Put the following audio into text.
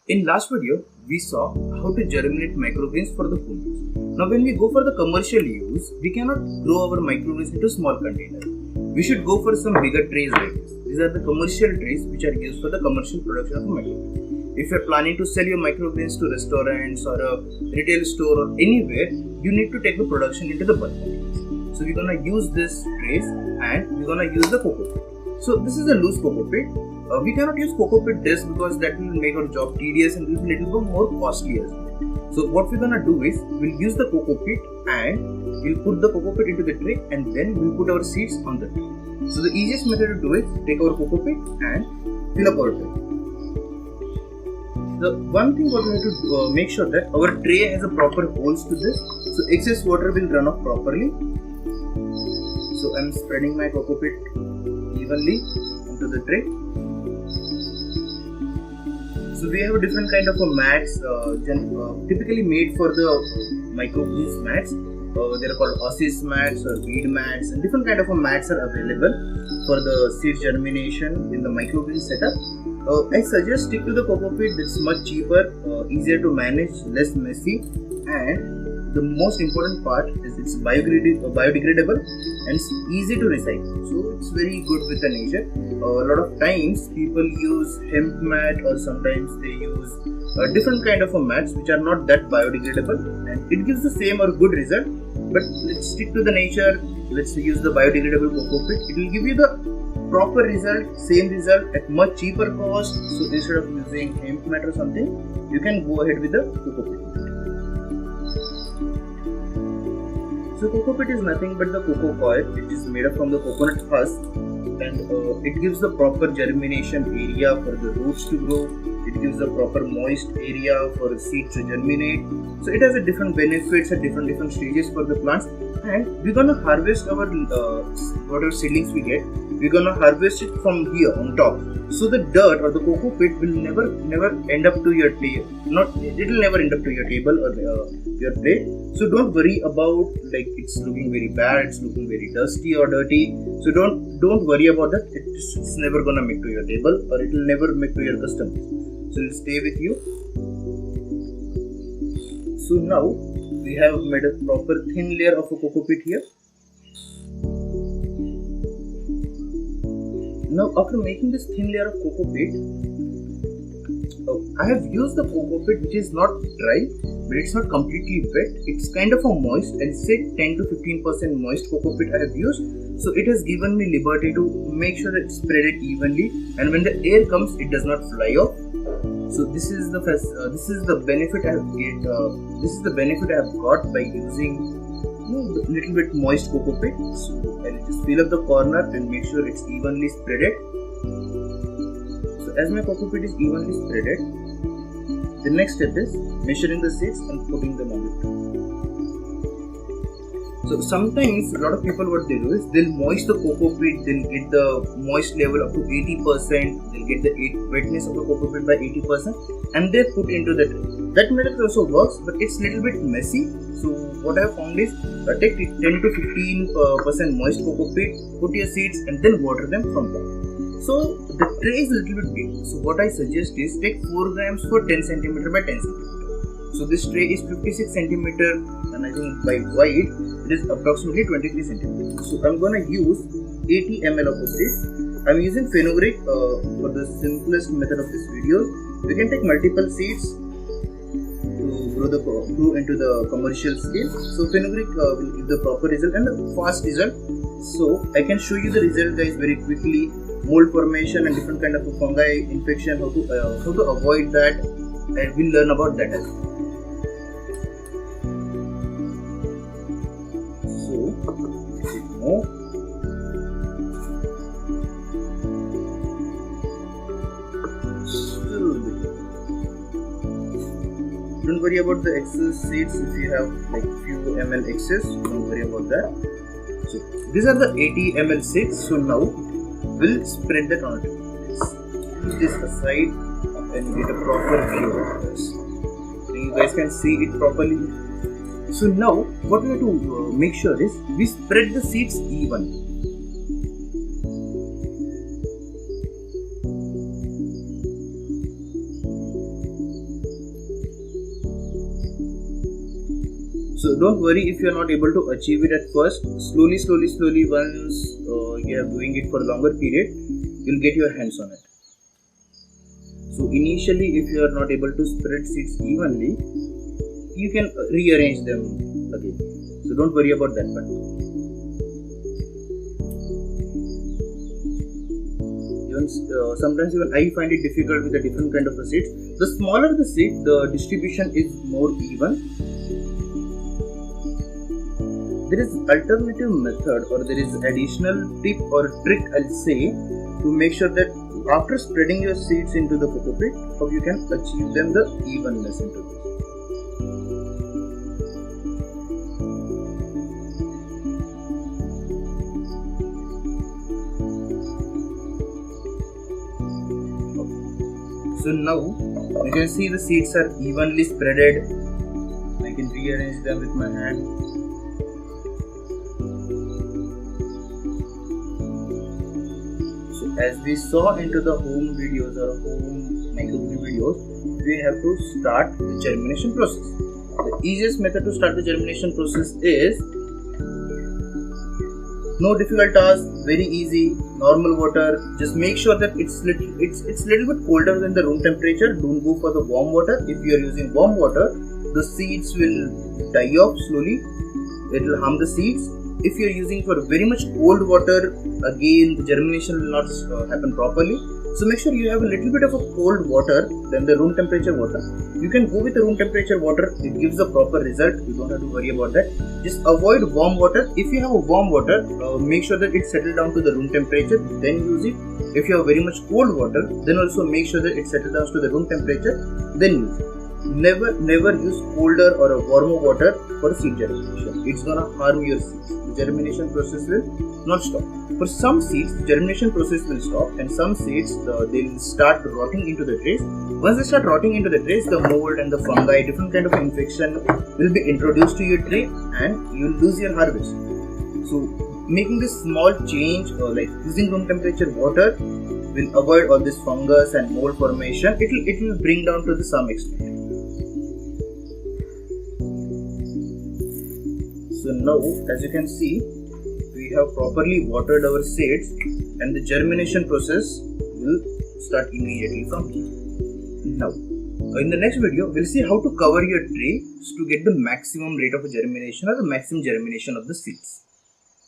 In last video, we saw how to germinate microgreens for the food use. Now when we go for the commercial use, we cannot grow our microgreens into small containers. We should go for some bigger trays like this. These are the commercial trays which are used for the commercial production of microgreens. If you are planning to sell your microgreens to restaurants or a retail store or anywhere, you need to take the production into the bulk. So we're gonna use this trays and we're gonna use the coco pit. So this is a loose coco pit. We cannot use coco pit disc because that will make our job tedious and will be a little bit more costly as well. So what we're gonna do is we'll use the coco pit and we'll put the coco pit into the tray and then we'll put our seeds on the tray. So the easiest method to do it, take our coco pit and fill up our tray. The one thing what we have to make sure that our tray has a proper holes to this, so excess water will run off properly. So I'm spreading my coco pit evenly onto the tray. So we have a different kind of a mats, typically made for the microgreens mats. They are called ossis mats or weed mats, and different kind of a mats are available for the seed germination in the microgreen setup. I suggest stick to the coco pit. It's much cheaper, easier to manage, less messy, and the most important part is it's biodegradable and it's easy to recycle. So it's very good with the nature. A lot of times people use hemp mat or sometimes they use different kind of a mats which are not that biodegradable, and it gives the same or good result. But let's stick to the nature. Let's use the biodegradable coco pit. It will give you the proper result, same result at much cheaper cost. So instead of using hemp mat or something, you can go ahead with the coco pit. So coco pit is nothing but the cocoa coir, which is made up from the coconut husk, and it gives the proper germination area for the roots to grow. It gives the proper moist area for seeds to germinate. So it has a different benefits at different stages for the plants. And we're gonna harvest our whatever seedlings we get. We're gonna harvest it from here on top. So the dirt or the coco pit will never end up to your table. It will never end up to your table or your plate. So don't worry about like it's looking very bad, it's looking very dusty or dirty. So don't worry about that. It's never gonna make to your table or it will never make to your customers. So it'll stay with you. So now we have made a proper thin layer of a coco pit here. Now after making this thin layer of coco pit, I have used the coco pit which is not dry, but it's not completely wet. It's kind of a moist, I'll say 10 to 15% moist coco pit I have used. So it has given me liberty to make sure that it's spread it evenly, and when the air comes, it does not fly off. So this is the benefit I have got by using little bit moist coco pit. So I'll just fill up the corner and make sure it's evenly spreaded. So as my coco pit is evenly spreaded, the next step is measuring the seeds and putting them on the tray. So sometimes a lot of people what they do is they'll moist the coco pit, they'll get the moist level up to 80%, they'll get the wetness of the coco pit by 80%, and they put into the tray. That method also works, but it's little bit messy. So what I have found is take 10 to 15% moist coco pit, put your seeds and then water them from top. So the tray is a little bit big. So what I suggest is take 4 grams for 10 cm by 10 cm. So this tray is 56 cm and I think by wide it is approximately 23 cm. So I'm gonna use 80 ml of seeds. I'm using fenugreek for the simplest method of this video. We can take multiple seeds to grow into the commercial scale. So fenugreek will give the proper result and a fast result. So I can show you the result guys very quickly. Mold formation and different kind of fungi infection, how to avoid that, and we'll learn about that as well. Don't worry about the excess seeds. If you have like few ml excess, don't worry about that. So these are the 80 ml seeds. So now we'll spread that on it. Put this aside and get a proper view of this. So you guys can see it properly. So now what we have to make sure is we spread the seeds even. So don't worry if you are not able to achieve it at first. Slowly once you are doing it for a longer period, you'll get your hands on it. So initially if you are not able to spread seeds evenly, you can rearrange them again. So don't worry about that part. Sometimes even I find it difficult with a different kind of a seeds. The smaller the seed, the distribution is more even. There is alternative method, or there is additional tip or trick I'll say, to make sure that after spreading your seeds into the coco pit, how you can achieve them the evenness into this. So now you can see the seeds are evenly spreaded. I can rearrange them with my hand. So as we saw into the home videos or home microgreen videos, we have to start the germination process. The easiest method to start the germination process is no difficult task, very easy, normal water. Just make sure that it's little bit colder than the room temperature. Don't go for the warm water. If you are using warm water, the seeds will die off slowly. It will harm the seeds. If you are using for very much cold water, again the germination will not happen properly. So make sure you have a little bit of a cold water than the room temperature water. You can go with the room temperature water, it gives the proper result. You don't have to worry about that. Just avoid warm water. If you have a warm water, make sure that it settles down to the room temperature, then use it. If you have very much cold water, then also make sure that it settles down to the room temperature, then use it. Never use colder or a warmer water for seed germination. It's gonna harm your seeds. The germination process will not stop. For some seeds, the germination process will stop, and some seeds they'll start rotting into the trays. Once they start rotting into the trays, the mold and the fungi, different kind of infection will be introduced to your tray, and you'll lose your harvest. So making this small change, like using room temperature water, will avoid all this fungus and mold formation. It will bring down to some extent. So now, as you can see, we have properly watered our seeds, and the germination process will start immediately from here. Now, in the next video, we'll see how to cover your tray to get the maximum rate of germination or the maximum germination of the seeds.